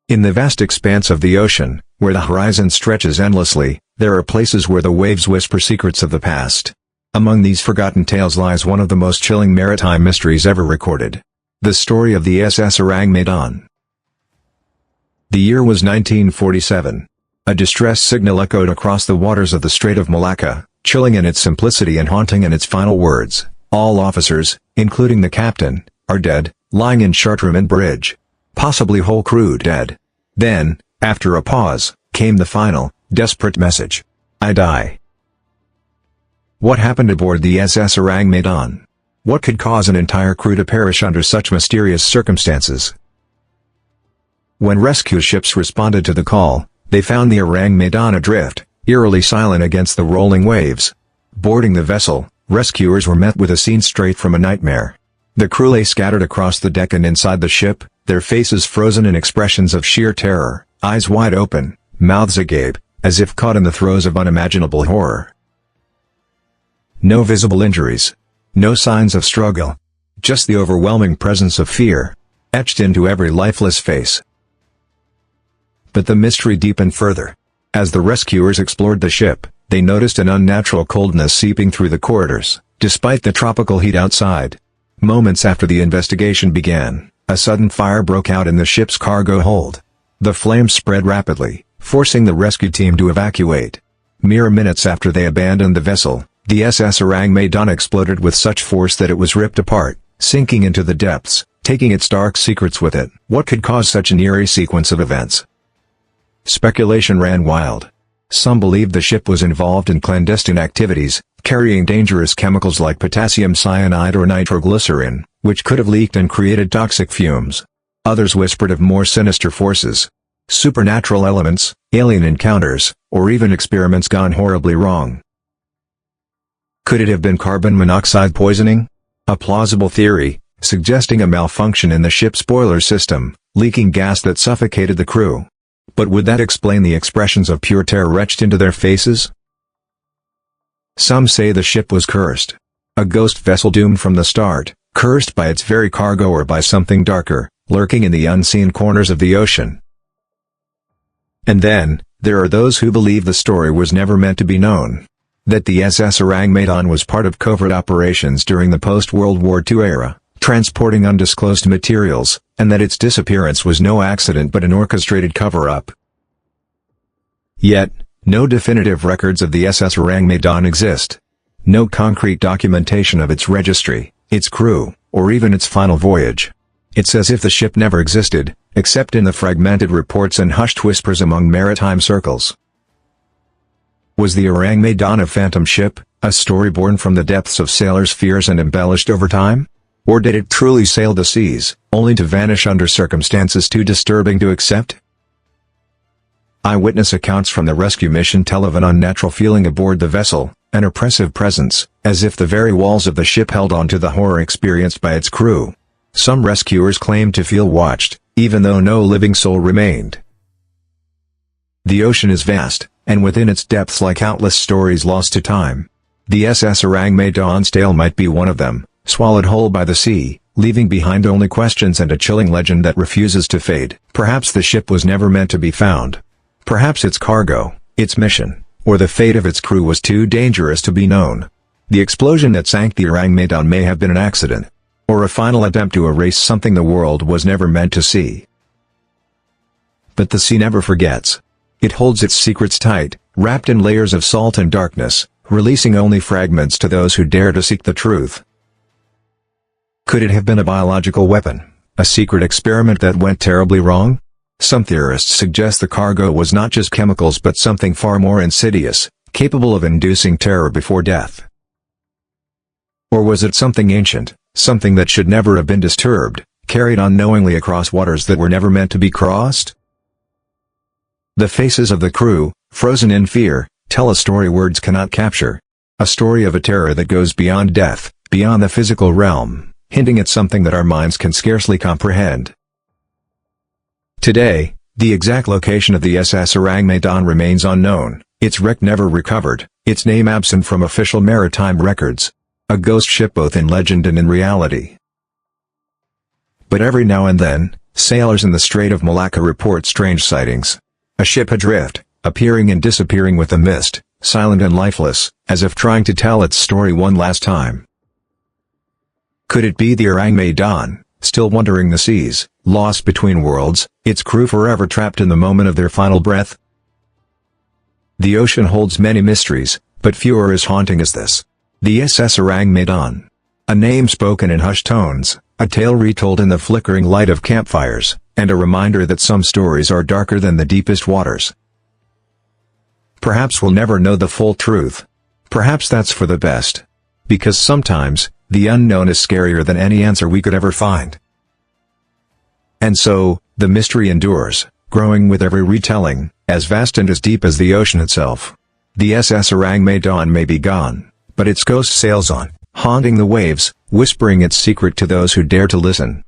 In the vast expanse of the ocean, where the horizon stretches endlessly, there are places where the waves whisper secrets of the past. Among these forgotten tales lies one of the most chilling maritime mysteries ever recorded. The story of the SS Ourang Medan. The year was 1947. A distress signal echoed across the waters of the Strait of Malacca, chilling in its simplicity and haunting in its final words: "All officers, including the captain, are dead, lying in chartroom and bridge. Possibly whole crew dead." Then, after a pause, came the final, desperate message: "I die." What happened aboard the SS Ourang Medan? What could cause an entire crew to perish under such mysterious circumstances? When rescue ships responded to the call, they found the Ourang Medan adrift, eerily silent against the rolling waves. Boarding the vessel, rescuers were met with a scene straight from a nightmare. The crew lay scattered across the deck and inside the ship, their faces frozen in expressions of sheer terror, eyes wide open, mouths agape, as if caught in the throes of unimaginable horror. No visible injuries. No signs of struggle. Just the overwhelming presence of fear, etched into every lifeless face. But the mystery deepened further. As the rescuers explored the ship, they noticed an unnatural coldness seeping through the corridors, despite the tropical heat outside. Moments after the investigation began, a sudden fire broke out in the ship's cargo hold. The flames spread rapidly, forcing the rescue team to evacuate. Mere minutes after they abandoned the vessel, the SS Ourang Medan exploded with such force that it was ripped apart, sinking into the depths, taking its dark secrets with it. What could cause such an eerie sequence of events? Speculation ran wild. Some believed the ship was involved in clandestine activities, carrying dangerous chemicals like potassium cyanide or nitroglycerin, which could have leaked and created toxic fumes. Others whispered of more sinister forces. Supernatural elements, alien encounters, or even experiments gone horribly wrong. Could it have been carbon monoxide poisoning? A plausible theory, suggesting a malfunction in the ship's boiler system, leaking gas that suffocated the crew. But would that explain the expressions of pure terror etched into their faces? Some say the ship was cursed. A ghost vessel doomed from the start, cursed by its very cargo or by something darker, lurking in the unseen corners of the ocean. And then, there are those who believe the story was never meant to be known. That the SS Ourang Medan was part of covert operations during the post-World War II era, transporting undisclosed materials, and that its disappearance was no accident but an orchestrated cover-up. Yet, no definitive records of the SS Ourang Medan exist. No concrete documentation of its registry, its crew, or even its final voyage. It's as if the ship never existed, except in the fragmented reports and hushed whispers among maritime circles. Was the Ourang Medan a phantom ship, a story born from the depths of sailors' fears and embellished over time? Or did it truly sail the seas, only to vanish under circumstances too disturbing to accept? Eyewitness accounts from the rescue mission tell of an unnatural feeling aboard the vessel, an oppressive presence, as if the very walls of the ship held on to the horror experienced by its crew. Some rescuers claimed to feel watched, even though no living soul remained. The ocean is vast, and within its depths lie countless stories lost to time. The SS Ourang Medan's tale might be one of them, swallowed whole by the sea, leaving behind only questions and a chilling legend that refuses to fade. Perhaps the ship was never meant to be found. Perhaps its cargo, its mission, or the fate of its crew was too dangerous to be known. The explosion that sank the Ourang Medan may have been an accident, or a final attempt to erase something the world was never meant to see. But the sea never forgets. It holds its secrets tight, wrapped in layers of salt and darkness, releasing only fragments to those who dare to seek the truth. Could it have been a biological weapon, a secret experiment that went terribly wrong? Some theorists suggest the cargo was not just chemicals but something far more insidious, capable of inducing terror before death. Or was it something ancient, something that should never have been disturbed, carried unknowingly across waters that were never meant to be crossed? The faces of the crew, frozen in fear, tell a story words cannot capture. A story of a terror that goes beyond death, beyond the physical realm, hinting at something that our minds can scarcely comprehend. Today, the exact location of the SS Ourang Medan remains unknown, its wreck never recovered, its name absent from official maritime records. A ghost ship both in legend and in reality. But every now and then, sailors in the Strait of Malacca report strange sightings. A ship adrift, appearing and disappearing with the mist, silent and lifeless, as if trying to tell its story one last time. Could it be the Ourang Medan, still wandering the seas, lost between worlds, its crew forever trapped in the moment of their final breath? The ocean holds many mysteries, but few are as haunting as this. The SS Ourang Medan. A name spoken in hushed tones, a tale retold in the flickering light of campfires, and a reminder that some stories are darker than the deepest waters. Perhaps we'll never know the full truth. Perhaps that's for the best. Because sometimes, the unknown is scarier than any answer we could ever find. And so, the mystery endures, growing with every retelling, as vast and as deep as the ocean itself. The SS Ourang Medan may be gone, but its ghost sails on, haunting the waves, whispering its secret to those who dare to listen.